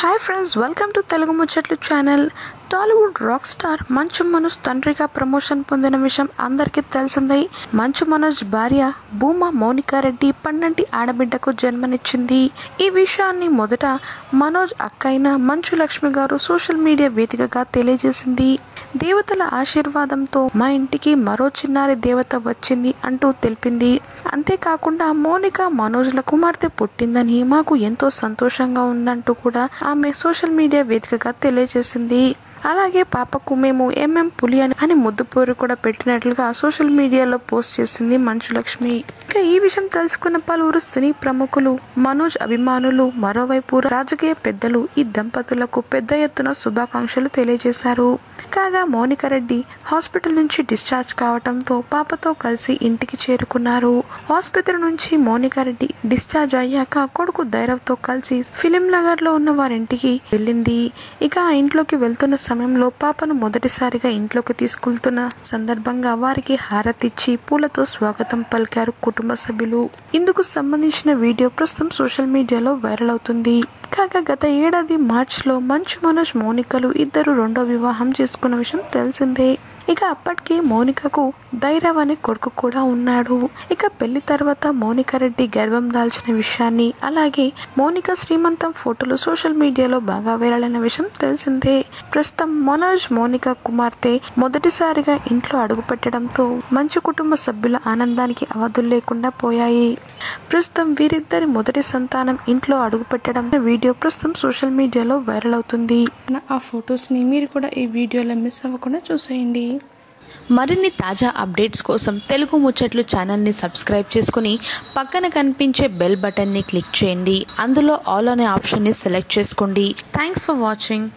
Hi friends, welcome to Telugu ముచ్చట్లు channel. Tollywood rock star Manchu Manoj తండ్రిగా promotion పొందిన విషయం అందరికీ తెలిసిందే. మంచు మనోజ్ భార్య భూమా మౌనికా రెడ్డి పండంటి ఆడబిడ్డకు జన్మనిచ్చింది. ఈ విషయాన్ని మొదట మనోజ్ అక్క అయిన మంచు లక్ష్మి గారు సోషల్ మీడియా వేదికగా తెలియజేసింది. దేవతల ఆశీర్వాదంతో మా ఇంటికి మరో చిన్నారి దేవత వచ్చింది అంటూ తెలిపింది. అంతేకాకుండా మౌనిక మనోజ్ల కుమార్తె పుట్టిందని మాకు ఎంతో సంతోషంగా ఉందంటూ కూడా ఆమె సోషల్ మీడియా వేదికగా తెలియజేసింది. అలాగే పాపకు మేము పులి అని ముద్దు పేరు కూడా పెట్టినట్లుగా సోషల్ మీడియాలో పోస్ట్ చేసింది మంచు లక్ష్మి. ఇక ఈ విషయం తెలుసుకున్న పలువురు సినీ ప్రముఖులు, మనోజ్ అభిమానులు, మరోవైపు రాజకీయ పెద్దలు ఈ దంపతులకు పెద్ద ఎత్తున శుభాకాంక్షలు తెలియజేశారు. కాగా మౌనికా రెడ్డి హాస్పిటల్ నుంచి డిశ్చార్జ్ కావడంతో పాపతో కలిసి ఇంటికి చేరుకున్నారు. ఆసుపత్రి నుంచి మౌనికా రెడ్డి డిశ్చార్జ్ అయ్యాక కొడుకు ధైర్యంతో కలిసి ఫిలిం నగర్ లో ఉన్న వారింటికి వెళ్ళింది. ఇక ఆ ఇంట్లోకి వెళ్తున్న సమయంలో పాపను మొదటిసారిగా ఇంట్లోకి తీసుకెళ్తున్న సందర్భంగా వారికి హారతిచ్చి పూలతో స్వాగతం పలికారు కుటుంబ సభ్యులు. ఇందుకు సంబంధించిన వీడియో ప్రస్తుతం సోషల్ మీడియాలో వైరల్ అవుతుంది. కాగా గత ఏడాది మార్చిలో మంచు మనోజ్ మౌనికలు ఇద్దరు రెండో వివాహం చేసుకున్న విషయం తెలిసిందే. ఇక అప్పటికి మౌనికకు ధైర్యం అనే కొడుకు కూడా ఉన్నాడు. ఇక పెళ్లి తర్వాత మౌనికా రెడ్డి గర్భం దాల్చిన విషయాన్ని, అలాగే మౌనిక శ్రీమంతం ఫోటోలు సోషల్ మీడియాలో బాగా వైరల్ అయిన విషయం తెలిసిందే. ప్రస్తుతం మనోజ్ మౌనిక కుమార్తె మొదటిసారిగా ఇంట్లో అడుగు పెట్టడంతో మంచు కుటుంబ సభ్యుల ఆనందానికి అవధులు లేకుండా పోయాయి. ప్రస్తుతం వీరిద్దరి మొదటి సంతానం ఇంట్లో అడుగు పెట్టడం వీడియో ప్రస్తుతం సోషల్ మీడియాలో వైరల్ అవుతుంది. ఆ ఫొటోస్ ని మీరు కూడా ఈ వీడియోలో మిస్ అవ్వకుండా చూసేయండి. మరిన్ని తాజా అప్డేట్స్ కోసం తెలుగు ముచ్చట్లు ఛానల్ని సబ్స్క్రైబ్ చేసుకుని పక్కన కనిపించే బెల్ బటన్ని క్లిక్ చేయండి. అందులో ఆల్ అనే ఆప్షన్ని సెలెక్ట్ చేసుకోండి. Thanks for watching.